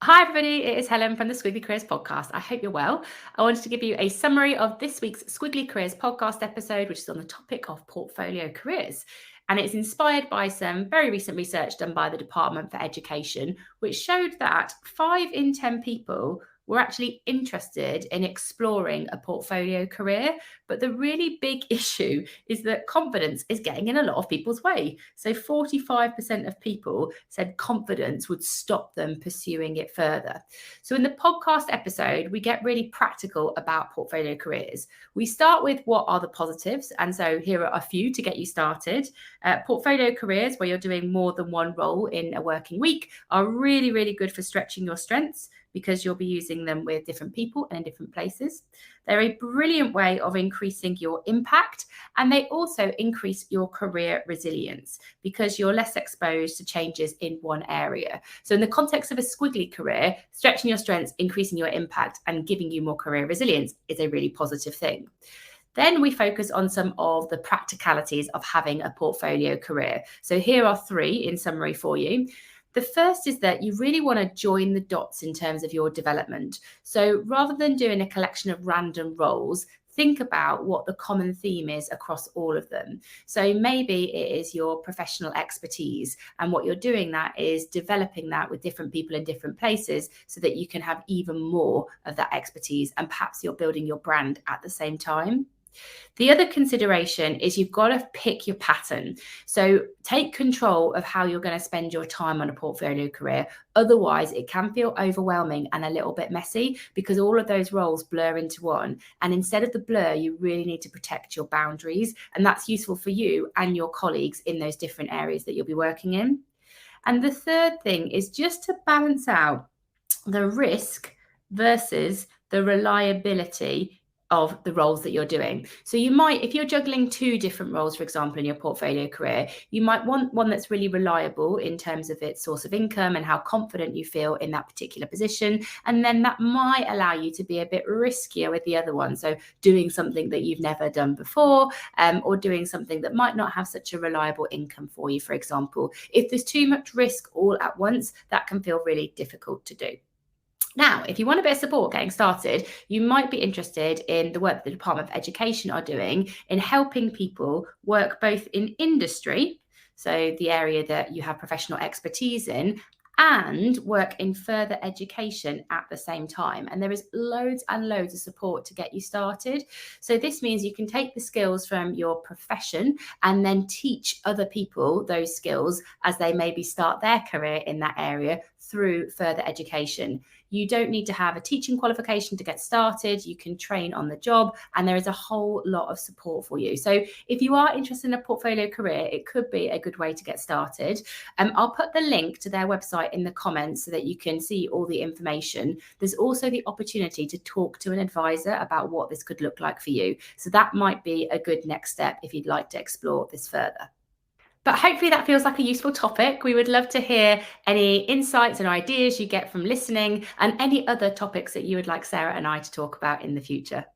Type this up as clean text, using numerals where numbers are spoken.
Hi, everybody. It is Helen from the Squiggly Careers podcast. I hope you're well. I wanted to give you a summary of this week's Squiggly Careers podcast episode, which is on the topic of portfolio careers. And it's inspired by some very recent research done by the Department for Education, which showed that 5 in 10 people were actually interested in exploring a portfolio career. But the really big issue is that confidence is getting in a lot of people's way. So 45% of people said confidence would stop them pursuing it further. So in the podcast episode, we get really practical about portfolio careers. We start with what are the positives. And so here are a few to get you started. Portfolio careers, where you're doing more than one role in a working week, are really, really good for stretching your strengths because you'll be using them with different people and in different places. They're a brilliant way of increasing your impact, and they also increase your career resilience because you're less exposed to changes in one area. So in the context of a squiggly career, stretching your strengths, increasing your impact, and giving you more career resilience is a really positive thing. Then we focus on some of the practicalities of having a portfolio career. So here are 3 in summary for you. The first is that you really want to join the dots in terms of your development. So rather than doing a collection of random roles, think about what the common theme is across all of them. So maybe it is your professional expertise, and what you're doing that is developing that with different people in different places so that you can have even more of that expertise, and perhaps you're building your brand at the same time. The other consideration is you've got to pick your pattern. So take control of how you're going to spend your time on a portfolio career. Otherwise, it can feel overwhelming and a little bit messy because all of those roles blur into one. And instead of the blur, you really need to protect your boundaries. And that's useful for you and your colleagues in those different areas that you'll be working in. And the third thing is just to balance out the risk versus the reliability of the roles that you're doing. So you might, if you're juggling 2 different roles, for example, in your portfolio career, you might want one that's really reliable in terms of its source of income and how confident you feel in that particular position. And then that might allow you to be a bit riskier with the other one. So doing something that you've never done before, or doing something that might not have such a reliable income for you, for example. If there's too much risk all at once, that can feel really difficult to do. Now, if you want a bit of support getting started, you might be interested in the work that the Department of Education are doing in helping people work both in industry, so the area that you have professional expertise in, and work in further education at the same time. And there is loads and loads of support to get you started. So this means you can take the skills from your profession and then teach other people those skills as they maybe start their career in that area through further education. You don't need to have a teaching qualification to get started. You can train on the job, and there is a whole lot of support for you. So if you are interested in a portfolio career, it could be a good way to get started. I'll put the link to their website in the comments so that you can see all the information. There's also the opportunity to talk to an advisor about what this could look like for you. So that might be a good next step if you'd like to explore this further. But hopefully that feels like a useful topic. We would love to hear any insights and ideas you get from listening, and any other topics that you would like Sarah and I to talk about in the future.